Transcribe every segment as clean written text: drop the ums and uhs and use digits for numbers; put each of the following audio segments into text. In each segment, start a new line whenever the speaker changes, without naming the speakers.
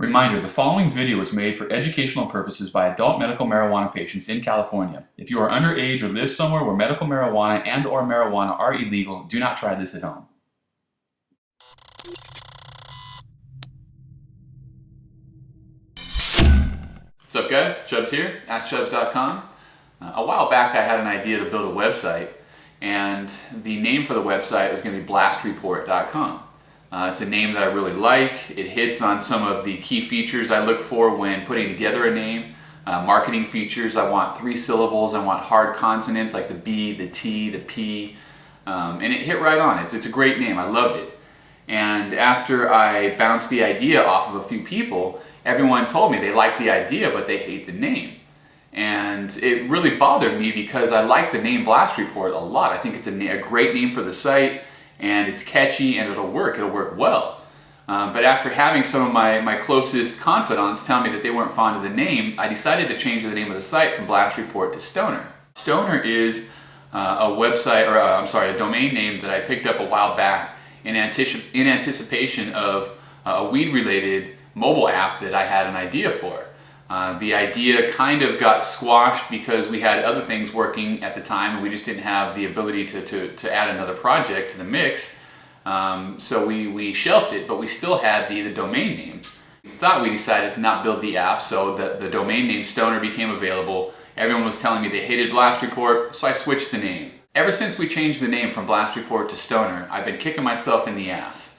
Reminder, the following video was made for educational purposes by adult medical marijuana patients in California. If you are underage or live somewhere where medical marijuana and/or marijuana are illegal, do not try this at home. What's up guys, Chubbs here, askchubbs.com. A while back I had an idea to build a website, and the name for the website was going to be blastreport.com. It's a name that I really like. It hits on some of the key features I look for when putting together a name. Marketing features, I want 3 syllables, I want hard consonants like the B, the T, the P, and it hit right on. It's a great name, I loved it. And after I bounced the idea off of a few people, everyone told me they like the idea but they hate the name. And it really bothered me because I like the name Blast Report a lot. I think it's a great name for the site, and it's catchy and it'll work well. But after having some of my closest confidants tell me that they weren't fond of the name, I decided to change the name of the site from Blast Report to Stoner. Stoner is a website, or a domain name that I picked up a while back in anticipation of a weed-related mobile app that I had an idea for. The idea kind of got squashed because we had other things working at the time and we just didn't have the ability to add another project to the mix. So we shelved it, but we still had the domain name. We decided to not build the app, so the domain name Stoner became available. Everyone was telling me they hated Blast Report, so I switched the name. Ever since we changed the name from Blast Report to Stoner, I've been kicking myself in the ass.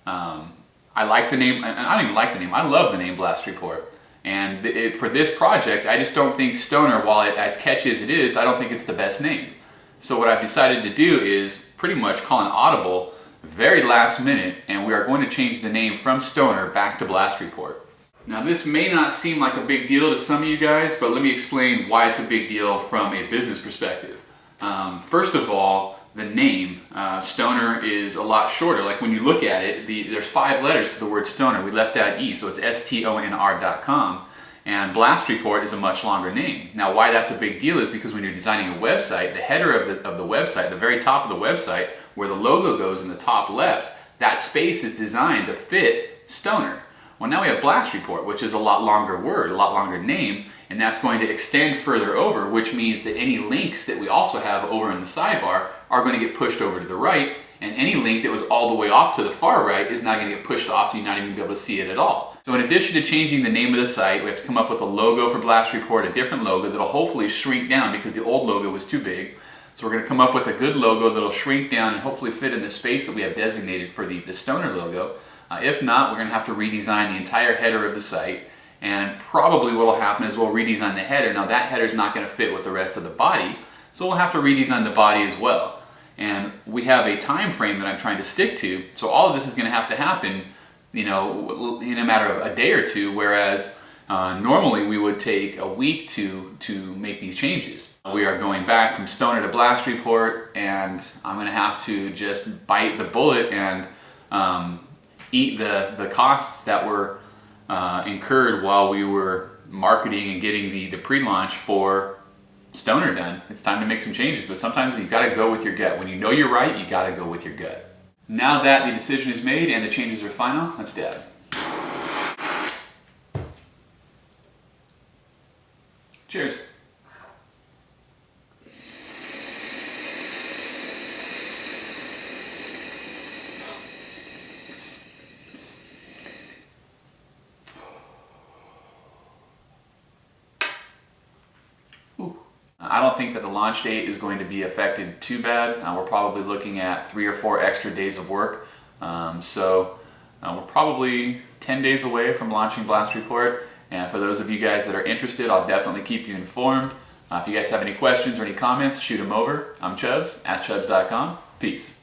I like the name, and I don't even like the name, I love the name Blast Report. And for this project, I just don't think Stoner, while as catchy as it is, I don't think it's the best name. So what I've decided to do is pretty much call an audible very last minute, and we are going to change the name from Stoner back to Blast Report. Now this may not seem like a big deal to some of you guys, but let me explain why it's a big deal from a business perspective. First of all, the name, Stoner, is a lot shorter. Like when you look at it, there's 5 letters to the word Stoner. We left out E, so it's STONR.com. And Blast Report is a much longer name. Now why that's a big deal is because when you're designing a website, the header of the website, the very top of the website, where the logo goes in the top left, that space is designed to fit Stoner. Well, now we have Blast Report, which is a lot longer word, a lot longer name, and that's going to extend further over, which means that any links that we also have over in the sidebar are going to get pushed over to the right, and any link that was all the way off to the far right is not going to get pushed off, so you're not even going to be able to see it at all. So in addition to changing the name of the site, we have to come up with a logo for Blast Report, a different logo that'll hopefully shrink down because the old logo was too big. So we're going to come up with a good logo that'll shrink down and hopefully fit in the space that we have designated for the Stoner logo. If not, we're going to have to redesign the entire header of the site, and probably what will happen is we'll redesign the header. Now that header is not going to fit with the rest of the body, so we'll have to redesign the body as well. And we have a time frame that I'm trying to stick to, so all of this is going to have to happen, in a matter of a day or two, whereas normally we would take a week to make these changes. We are going back from Stoner to Blast Report, and I'm going to have to just bite the bullet and eat the costs that were incurred while we were marketing and getting the pre-launch for Stoner done. It's time to make some changes, but sometimes you got to go with your gut. When you know you're right, you got to go with your gut. Now that the decision is made and the changes are final, let's dab. Cheers. I don't think that the launch date is going to be affected too bad. We're probably looking at 3 or 4 extra days of work. So we're probably 10 days away from launching Blast Report. And for those of you guys that are interested, I'll definitely keep you informed. If you guys have any questions or any comments, shoot them over. I'm Chubbs, askchubbs.com. Peace.